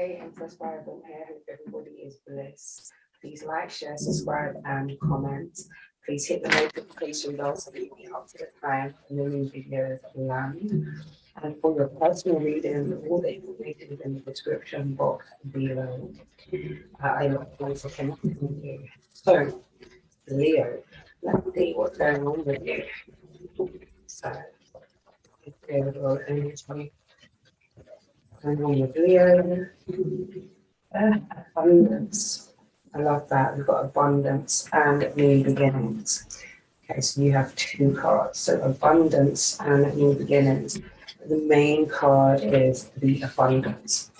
Hey, Empress Bible here. Hope everybody is blessed. Please like, share, subscribe, and comment. Please hit the notification bell so that you'll be up to the time when the new videos land. And for your personal reading, all the information is in the description box below. I look forward to connecting with you. So, Leo, let's see what's going on with you. So, it's going on with Leo. Abundance. I love that. We've got abundance and new beginnings. Okay, so you have two cards. So abundance and new beginnings. The main card is the abundance.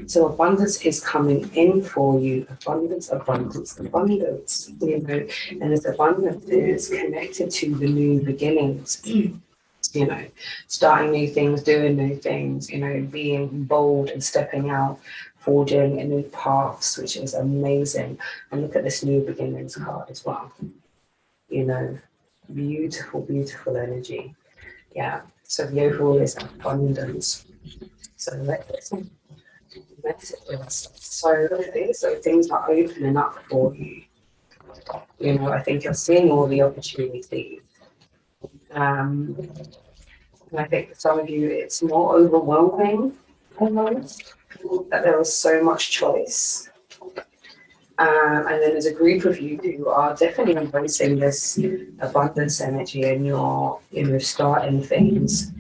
So abundance is coming in for you. Abundance, abundance, abundance. You know, and this abundance is connected to the new beginnings. You know, starting new things, doing new things, you know, being bold and stepping out, forging new paths, which is amazing. And look at this new beginnings card as well. You know, beautiful, beautiful energy. Yeah. So the overall is abundance. So let's so things are opening up for you. You know, I think you're seeing all the opportunities. And I think for some of you, it's more overwhelming almost, that there is so much choice. And then there's a group of you who are definitely embracing this abundance energy and you're, you know, starting things.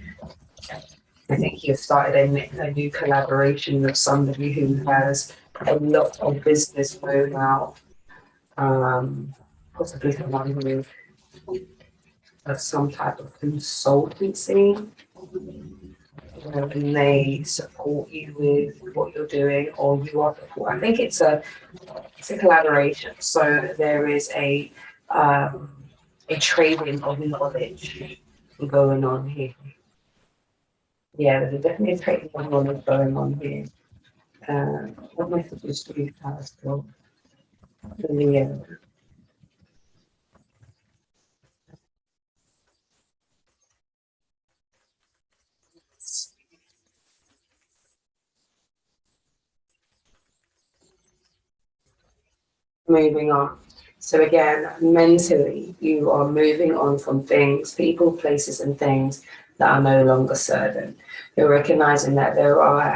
I think you've started a new collaboration with somebody who has a lot of business going out, possibly someone who has some type of consultancy. You know, and they support you with what you're doing, or you are support. I think it's a collaboration. So there is a trading of knowledge going on here. Yeah, there's definitely a trading of knowledge going on here. What messages do you have still? Moving on. So again, mentally, you are moving on from things, people, places, and things that are no longer serving. You're recognizing that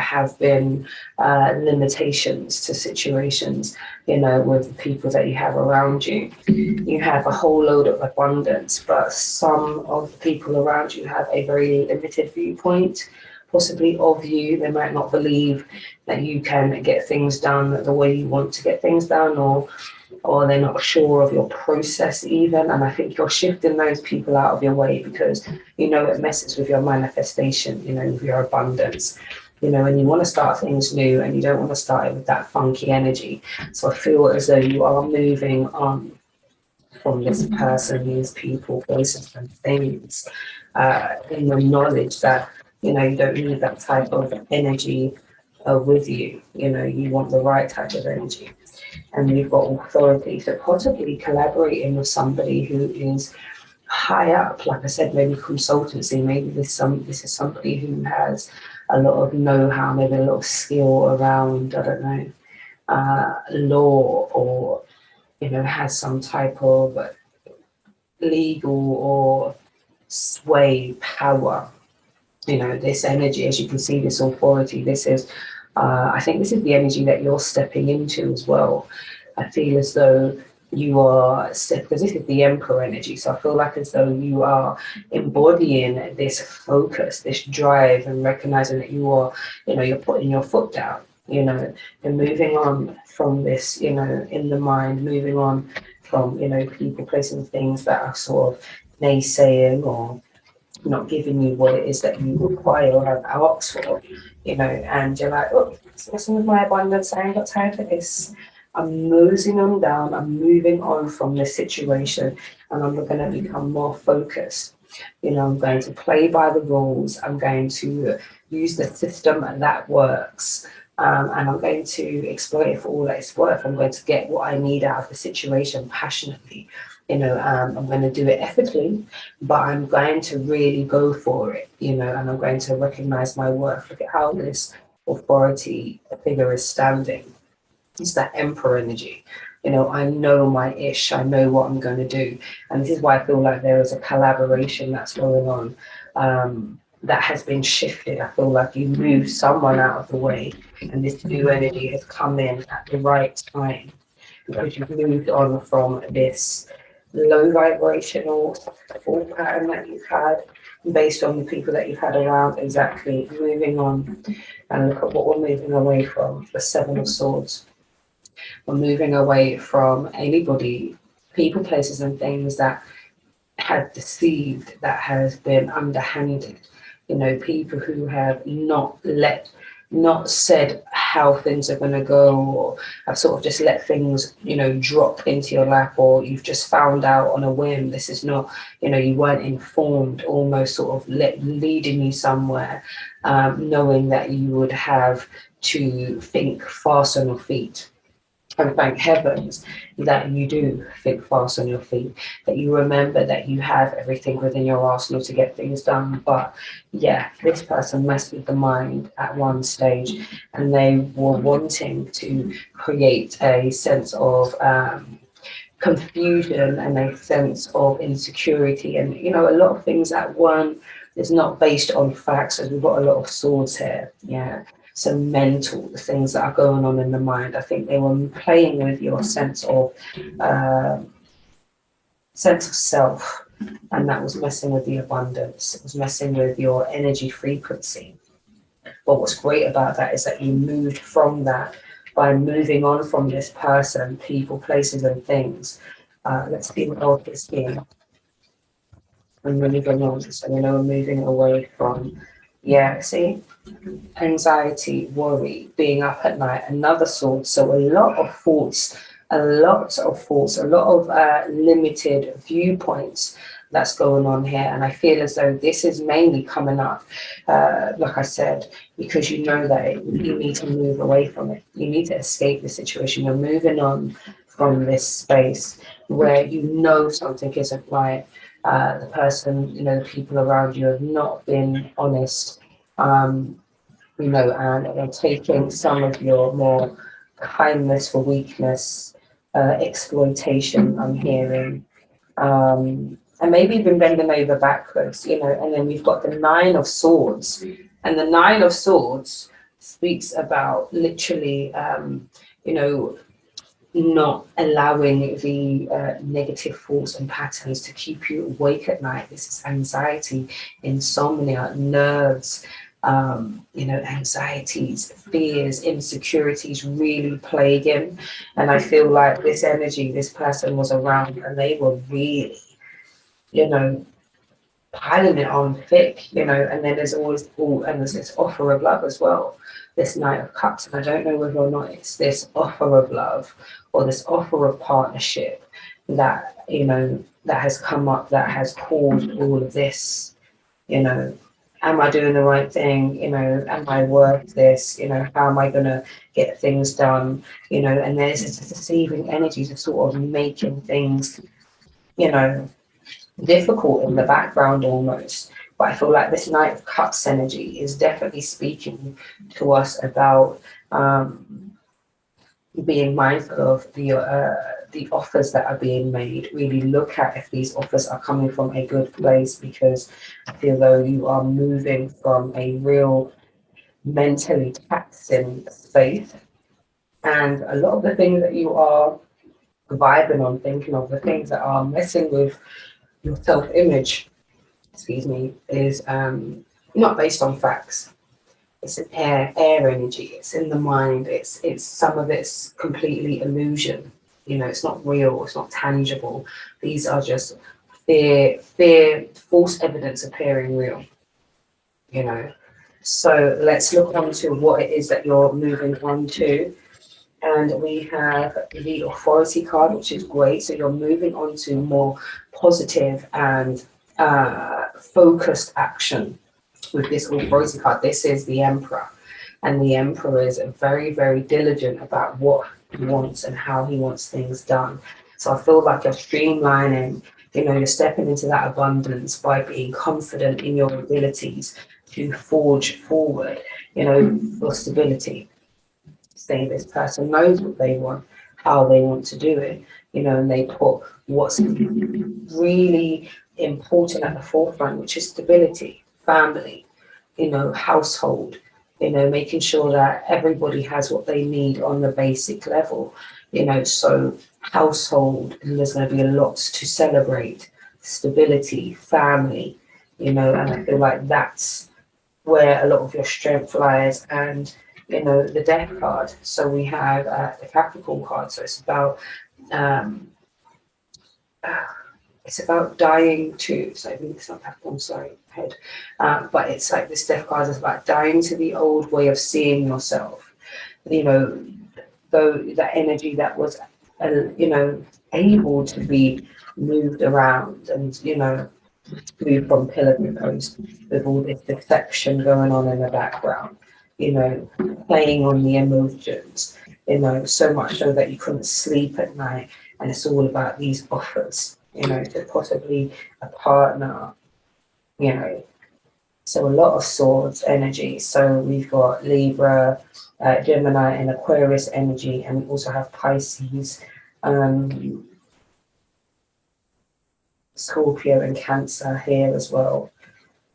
have been limitations to situations, you know, with the people that you have around you. You have a whole load of abundance, but some of the people around you have a very limited viewpoint, possibly of you. They might not believe that you can get things done the way you want to get things done, or they're not sure of your process even. And I think you're shifting those people out of your way because, you know, it messes with your manifestation, you know, with your abundance. You know, and you want to start things new and you don't want to start it with that funky energy. So I feel as though you are moving on from this person, these people, places and things, in the knowledge that, you know, you don't need that type of energy with you. You know, you want the right type of energy. And you've got authority. So possibly collaborating with somebody who is high up, like I said, maybe consultancy, maybe this is somebody who has a lot of know-how, maybe a lot of skill around, I don't know, law, or, you know, has some type of legal or sway power. You know, this energy, as you can see, this authority, this is, I think this is the energy that you're stepping into as well. I feel as though you are, because this is the Emperor energy, so I feel like as though you are embodying this focus, this drive, and recognizing that you are, you know, you're putting your foot down, you know, and moving on from this, you know, in the mind, moving on from, you know, people, places, things that are sort of naysaying or not giving you what it is that you require or have asked for, you know, and you're like, oh, listen with my abundance, I ain't got time for this. I'm nosing on down, I'm moving on from this situation, and I'm going to become more focused. You know, I'm going to play by the rules, I'm going to use the system that works, and I'm going to exploit it for all that it's worth. I'm going to get what I need out of the situation passionately. You know, I'm going to do it ethically, but I'm going to really go for it, you know, and I'm going to recognize my worth. Look at how this authority figure is standing. It's that emperor energy. You know, I know my ish, I know what I'm going to do. And this is why I feel like there is a collaboration that's going on, that has been shifted. I feel like you moved someone out of the way, and this new energy has come in at the right time, because you've moved on from this low vibrational thought pattern that you've had based on the people that you've had around. Exactly, moving on. And look at what we're moving away from, the Seven of Swords. We're moving away from anybody, people, places, and things that have deceived, that has been underhanded. You know, people who have not said how things are going to go, or have sort of just let things, you know, drop into your lap, or you've just found out on a whim. This is not, you know, you weren't informed, almost sort of leading you somewhere, knowing that you would have to think fast on your feet. And thank heavens that you do think fast on your feet, that you remember that you have everything within your arsenal to get things done. But yeah, this person messed with the mind at one stage, and they were wanting to create a sense of confusion and a sense of insecurity. And, you know, a lot of things that weren't, is not based on facts, as we've got a lot of swords here. Yeah. So mental, the things that are going on in the mind. I think they were playing with your sense of self, and that was messing with the abundance. It was messing with your energy frequency. But what's great about that is that you moved from that by moving on from this person, people, places, and things. Let's see what else is here. And moving on. So we know we're moving away from, yeah, see, anxiety, worry, being up at night, another sword. So a lot of thoughts, a lot of limited viewpoints that's going on here. And I feel as though this is mainly coming up, like I said, because you know that you need to move away from it. You need to escape the situation. You're moving on from this space where you know something isn't right. The person, you know, the people around you have not been honest. You know, and they're taking some of your more kindness for weakness, exploitation, I'm hearing, and maybe even bend them over backwards, you know. And then we've got the Nine of Swords, and the Nine of Swords speaks about literally, you know, not allowing the negative thoughts and patterns to keep you awake at night. This is anxiety, insomnia, nerves, you know, anxieties, fears, insecurities really plaguing. And I feel like this energy, this person was around and they were really, you know, piling it on thick, you know. And then there's always, and there's this offer of love as well, this Knight of Cups. And I don't know whether or not it's this offer of love or this offer of partnership that, you know, that has come up, that has caused all of this, you know. Am I doing the right thing? You know, am I worth this? You know, how am I going to get things done? You know, and there's this deceiving energy to sort of making things, you know, difficult in the background almost. But I feel like this Knight of Cups energy is definitely speaking to us about being mindful of the offers that are being made. Really look at if these offers are coming from a good place, because I feel though you are moving from a real mentally taxing space, and a lot of the things that you are vibing on, thinking of, the things that are messing with your self-image, excuse me, is not based on facts. It's an air energy. It's in the mind. It's some of it's completely illusion. You know, it's not real. It's not tangible. These are just fear, false evidence appearing real. You know. So let's look on to what it is that you're moving on to. And we have the Authority card, which is great. So you're moving on to more positive and focused action with this Authority card. This is the Emperor, and the Emperor is very, very diligent about what he wants and how he wants things done. So I feel like you're streamlining, you know, you're stepping into that abundance by being confident in your abilities to forge forward, you know, for stability. Say this person knows what they want, how they want to do it, you know, and they put what's really important at the forefront, which is stability, family, you know, household, you know, making sure that everybody has what they need on the basic level, you know, so household, and there's going to be a lot to celebrate, stability, family, you know, and I feel like that's where a lot of your strength lies. And you know, the death card, so we have the Capricorn card, so um, it's about dying to, so I mean, it's not Capricorn, sorry, head, but it's like this death card is about dying to the old way of seeing yourself, you know, though that energy that was you know, able to be moved around and, you know, move from pillar to post with all this deception going on in the background, you know, playing on the emotions, you know, so much so that you couldn't sleep at night. And it's all about these offers, you know, to possibly a partner, you know. So a lot of swords energy. So we've got Libra, Gemini, and Aquarius energy, and we also have Pisces, Scorpio, and Cancer here as well.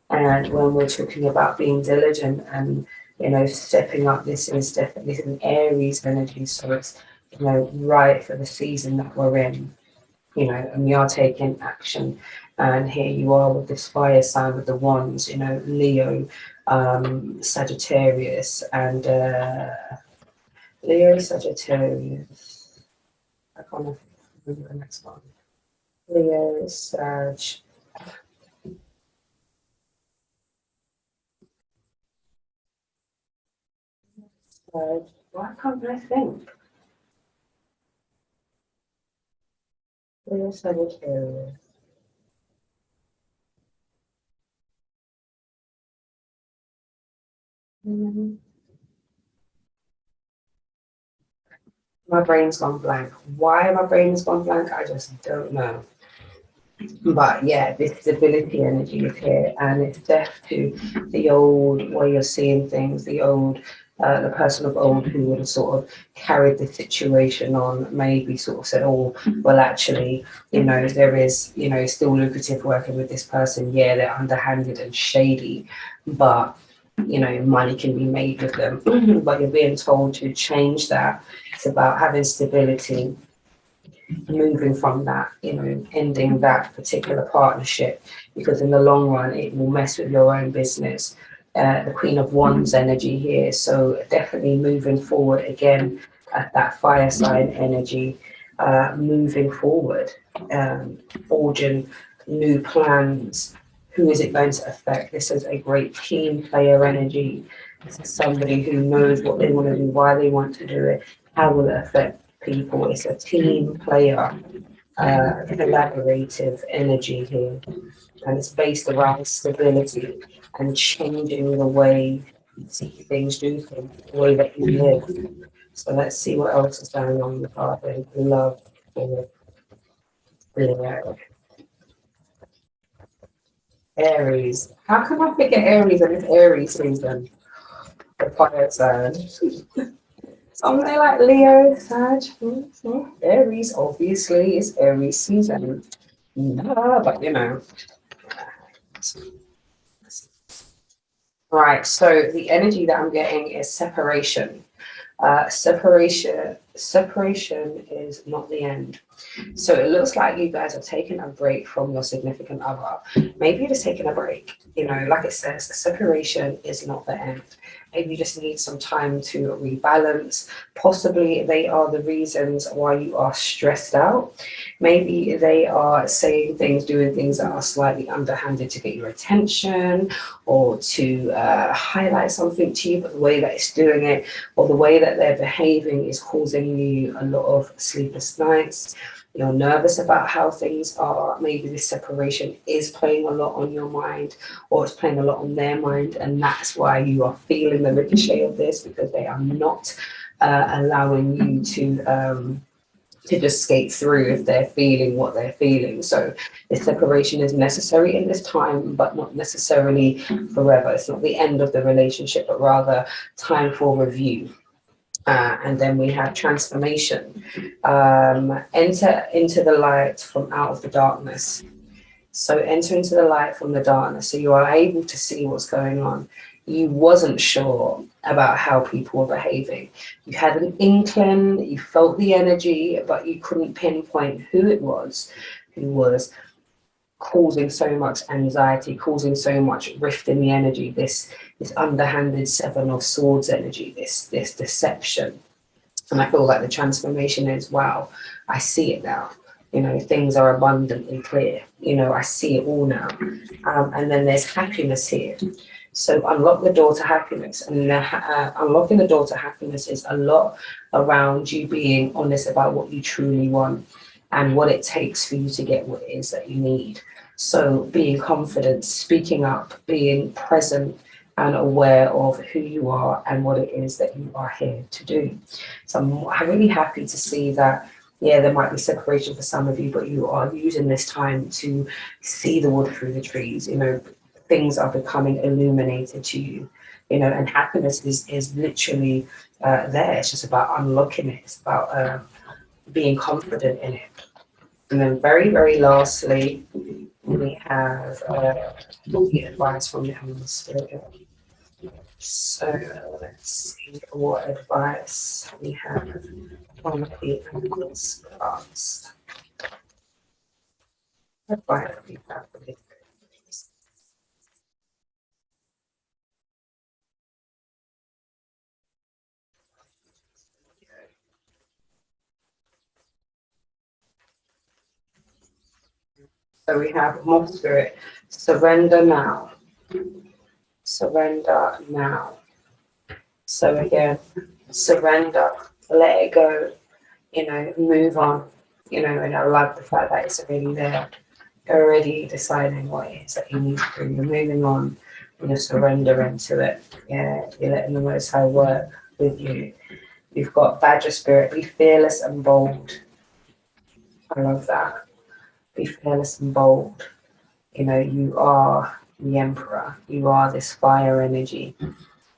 And when we're talking about being diligent and, you know, stepping up, this is definitely an Aries energy. So it's, you know, right for the season that we're in, you know, and we are taking action. And here you are with this fire sign with the wands, you know, Leo, Sagittarius, and Leo, Sagittarius. I can't remember the next one. Leo, Sag. Why can't I think? Leo, Sagittarius. My brain's gone blank. Why my brain has gone blank, I just don't know. But yeah, this stability energy is here, and it's death to the old way of seeing things, the old, the person of old who would have sort of carried the situation on, maybe sort of said, oh, well, actually, you know, there is, you know, still lucrative working with this person. Yeah, they're underhanded and shady, but, you know, money can be made with them. But you're being told to change that. It's about having stability, moving from that, you know, ending that particular partnership, because in the long run it will mess with your own business. The Queen of Wands energy here, so definitely moving forward again at that fire sign energy, moving forward, forging new plans. Who is it going to affect? This is a great team player energy. This is somebody who knows what they want to do, why they want to do it, how will it affect people. It's a team player, collaborative energy here, and it's based around stability and changing the way you see things, do things, the way that you live. So let's see what else is going on with our love for Leo. Aries. How can I forget Aries and it's Aries season? The fire sign. Something like Leo, Sag, Aries, obviously, it's Aries season. No, but you know. Right, so the energy that I'm getting is separation. Separation is not the end. So it looks like you guys are taking a break from your significant other. Maybe you're just taking a break. You know, like it says, separation is not the end. Maybe you just need some time to rebalance. Possibly they are the reasons why you are stressed out. Maybe they are saying things, doing things that are slightly underhanded to get your attention, or to highlight something to you, but the way that it's doing it or the way that they're behaving is causing you a lot of sleepless nights. You're nervous about how things are. Maybe this separation is playing a lot on your mind, or it's playing a lot on their mind, and that's why you are feeling the ricochet of this, because they are not allowing you to to just skate through if they're feeling what they're feeling. So this separation is necessary in this time, but not necessarily forever. It's not the end of the relationship, but rather time for review. And then we have transformation. Enter into the light from out of the darkness. So enter into the light from the darkness. So you are able to see what's going on. You wasn't sure about how people were behaving. You had an inkling, you felt the energy, but you couldn't pinpoint who it was who was causing so much anxiety, causing so much rift in the energy, this underhanded Seven of Swords energy, this deception. And I feel like the transformation is, wow, I see it now. You know, things are abundantly clear. You know, I see it all now. And then there's happiness here. So unlock the door to happiness. And unlocking the door to happiness is a lot around you being honest about what you truly want and what it takes for you to get what it is that you need. So being confident, speaking up, being present and aware of who you are and what it is that you are here to do. So I'm really happy to see that, yeah, there might be separation for some of you, but you are using this time to see the wood through the trees. You know, things are becoming illuminated to you, you know, and happiness is literally there. It's just about unlocking it. It's about being confident in it. And then very, very lastly, we have the advice from the Holy Spirit. So let's see what advice we have from the Angels cards. Advice we have for this. So we have Moth Spirit, surrender now. Surrender now. So again, surrender, let it go, you know, move on, you know, and I love the fact that it's already there. You're already deciding what it is that you need to do. You're moving on, and you're surrendering to it. Yeah, you're letting the Most High work with you. You've got Badger Spirit, be fearless and bold. I love that. Be fearless and bold. You know, you are the Emperor. You are this fire energy.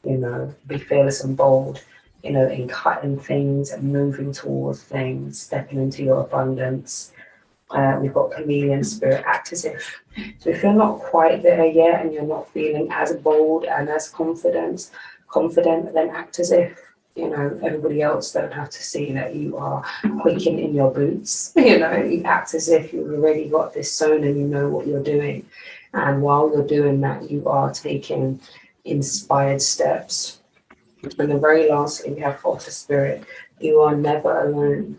You know, be fearless and bold, you know, in cutting things and moving towards things, stepping into your abundance. We've got Chameleon Spirit, act as if. So if you're not quite there yet and you're not feeling as bold and as confident, then act as if, you know, everybody else don't have to see that you are quaking in your boots. You know, you act as if you've already got this sewn and you know what you're doing. And while you're doing that, you are taking inspired steps. And then very lastly, we have Otter Spirit. You are never alone.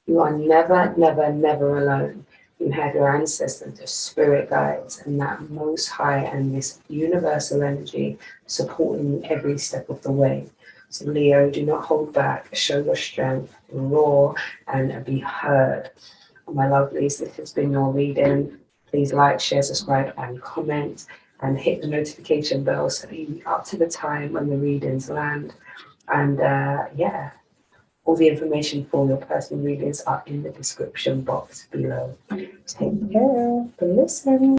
You are never, never, never alone. You have your ancestors, your spirit guides, and that Most High and this universal energy supporting you every step of the way. So Leo, do not hold back. Show your strength, roar, and be heard. My lovelies, this has been your reading. Please like, share, subscribe, and comment, and hit the notification bell so that you're up to the time when the readings land. And yeah, all the information for your personal readings are in the description box below. Take care. Listen.